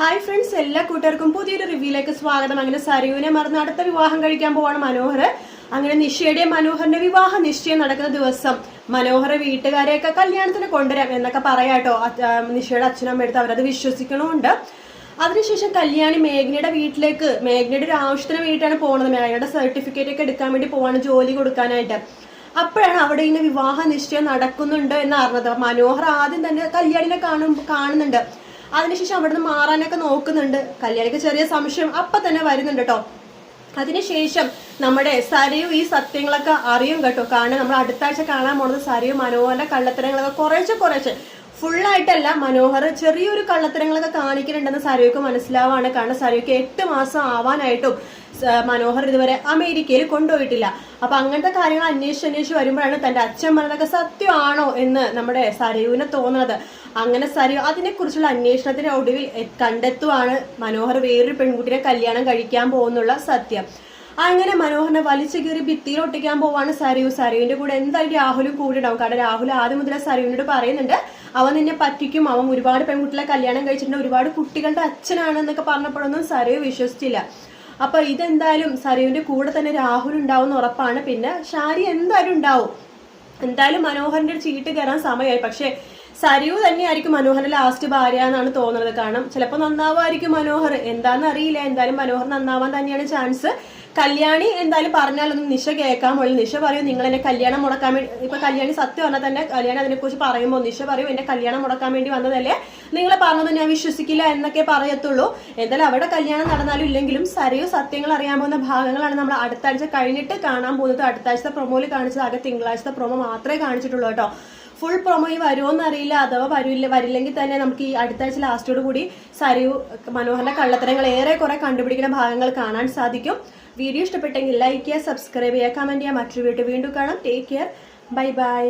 Hi friends, എല്ലാ കൂട്ടുകാർക്കും പുതിയൊരു റിവ്യൂയിലേക്ക് സ്വാഗതം. അങ്ങനെ സരയുവിനെ മറന്ന് അടുത്ത വിവാഹം കഴിക്കാൻ പോവാണ് മനോഹർ. അങ്ങനെ നിഷയുടെയും മനോഹറിന്റെ വിവാഹ നിശ്ചയം നടക്കുന്ന ദിവസം മനോഹര വീട്ടുകാരെയൊക്കെ കല്യാണത്തിന് കൊണ്ടുവരാം എന്നൊക്കെ പറയാട്ടോ. നിഷയുടെ അച്ഛനമ്മ എടുത്ത് അവരത് വിശ്വസിക്കണമുണ്ട്. അതിനുശേഷം കല്യാണി മേഘ്നയുടെ വീട്ടിലേക്ക് മേഘ്നയുടെ ഒരു ആവശ്യത്തിന് വേണ്ടിയിട്ടാണ് പോകുന്നത്. മേഘനയുടെ സർട്ടിഫിക്കറ്റ് ഒക്കെ എടുക്കാൻ വേണ്ടി പോവാണ്, ജോലി കൊടുക്കാനായിട്ട്. അപ്പോഴാണ് അവിടെ ഇങ്ങനെ വിവാഹ നിശ്ചയം നടക്കുന്നുണ്ട് എന്ന് അറിഞ്ഞത്. മനോഹർ ആദ്യം തന്നെ കല്യാണിനെ കാണുന്നുണ്ട്. അതിനുശേഷം അവിടുന്ന് മാറാനൊക്കെ നോക്കുന്നുണ്ട്. കല്യാണിക്ക് ചെറിയ സംശയം അപ്പൊ തന്നെ വരുന്നുണ്ട് കേട്ടോ. അതിനുശേഷം നമ്മുടെ സരയു ഈ സത്യങ്ങളൊക്കെ അറിയും കേട്ടോ. കാരണം നമ്മൾ അടുത്ത ആഴ്ച കാണാൻ പോണത് സരയു മനോഹറിന്റെ കള്ളത്തരങ്ങളൊക്കെ കുറേശ്ശെ ഫുള്ളായിട്ടല്ല, മനോഹർ ചെറിയൊരു കള്ളത്തരങ്ങളൊക്കെ കാണിക്കുന്നുണ്ടെന്ന് സരയുക്ക് മനസ്സിലാവാണ്. കാരണം സരയുക്ക് 8 മാസം ആവാനായിട്ടും മനോഹർ ഇതുവരെ അമേരിക്കയിൽ കൊണ്ടുപോയിട്ടില്ല. അപ്പൊ അങ്ങനത്തെ കാര്യങ്ങൾ അന്വേഷിച്ച് വരുമ്പോഴാണ് തന്റെ അച്ഛൻ പറഞ്ഞതൊക്കെ സത്യമാണോ എന്ന് നമ്മുടെ സരയുവിനെ തോന്നുന്നത്. അങ്ങനെ സരയു അതിനെക്കുറിച്ചുള്ള അന്വേഷണത്തിന്റെ ഒടുവിൽ കണ്ടെത്തുവാണ് മനോഹർ വേറൊരു പെൺകുട്ടിയെ കല്യാണം കഴിക്കാൻ പോകുന്നുള്ള സത്യം. അങ്ങനെ മനോഹറിനെ വലിച്ചു കീറി ഭിത്തിയിൽ ഒട്ടിക്കാൻ പോവാണ് സരയുവിന്റെ കൂടെ എന്തായാലും രാഹുലും കൂടി ഉണ്ടാവും. കാരണം രാഹുൽ ആദ്യം മുതലേ സരയുവിനോട് പറയുന്നുണ്ട് അവൻ നിന്നെ പറ്റിക്കും, അവൻ ഒരുപാട് പെൺകുട്ടികളെ കല്യാണം കഴിച്ചിട്ടുണ്ട്, ഒരുപാട് കുട്ടികളുടെ അച്ഛനാണ് എന്നൊക്കെ പറഞ്ഞപ്പോഴൊന്നും സരയു വിശ്വസിച്ചില്ല. അപ്പൊ ഇതെന്തായാലും സരയുവിന്റെ കൂടെ തന്നെ രാഹുൽ ഉണ്ടാവും ഉറപ്പാണ്. പിന്നെ ഷാരി എന്തായാലും ഉണ്ടാവും. എന്തായാലും മനോഹറിന്റെ ചീട്ട് കയറാൻ സമയമായി. പക്ഷെ സരയു തന്നെയായിരിക്കും മനോഹറിന്റെ ലാസ്റ്റ് ഭാര്യ എന്നാണ് തോന്നുന്നത്. കാരണം ചിലപ്പോൾ നന്നാവായിരിക്കും മനോഹർ, എന്താണെന്ന് അറിയില്ല. എന്തായാലും മനോഹർ നന്നാവാൻ തന്നെയാണ് ചാൻസ്. കല്യാണി എന്തായാലും പറഞ്ഞാലൊന്നും നിഷ കേൾക്കാൻ പോലും. നിഷ പറയും നിങ്ങൾ എന്നെ കല്യാണം മുടക്കാൻ വേണ്ടി, ഇപ്പൊ കല്യാണി സത്യം പറഞ്ഞാൽ തന്നെ കല്യാണി അതിനെക്കുറിച്ച് പറയുമ്പോൾ നിഷ പറയും എന്നെ കല്യാണം മുടക്കാൻ വേണ്ടി വന്നതല്ലേ, നിങ്ങളെ പറഞ്ഞത് ഞാൻ വിശ്വസിക്കില്ല എന്നൊക്കെ പറയത്തുള്ളൂ. എന്തായാലും അവിടെ കല്യാണം നടന്നാലും ഇല്ലെങ്കിലും സരയു സത്യങ്ങൾ അറിയാൻ പോകുന്ന ഭാഗങ്ങളാണ് നമ്മൾ അടുത്ത ആഴ്ച കഴിഞ്ഞിട്ട് കാണാൻ പോകുന്നത്. അടുത്ത ആഴ്ചത്തെ പ്രൊമോയിൽ കാണിച്ചത് ആകെ തിങ്കളാഴ്ചത്തെ പ്രൊമോ മാത്രമേ കാണിച്ചിട്ടുള്ളൂ കേട്ടോ. ഫുൾ പ്രൊമോ വരുമോന്ന് അറിയില്ല. അഥവാ വരില്ലെങ്കിൽ തന്നെ നമുക്ക് ഈ അടുത്ത ആഴ്ച ലാസ്റ്റോട് കൂടി സരയു മനോഹറിന്റെ കള്ളത്തരങ്ങൾ ഏറെ കുറെ കണ്ടുപിടിക്കുന്ന ഭാഗങ്ങൾ കാണാൻ സാധിക്കും. വീഡിയോ ഇഷ്ടപ്പെട്ടെങ്കിൽ ലൈക്ക് ചെയ്യുക, സബ്സ്ക്രൈബ് ചെയ്യുക, കമന്റ് ചെയ്യുക. മറ്റൊരു വീഡിയോ വീണ്ടും കാണാം. Take care, bye bye.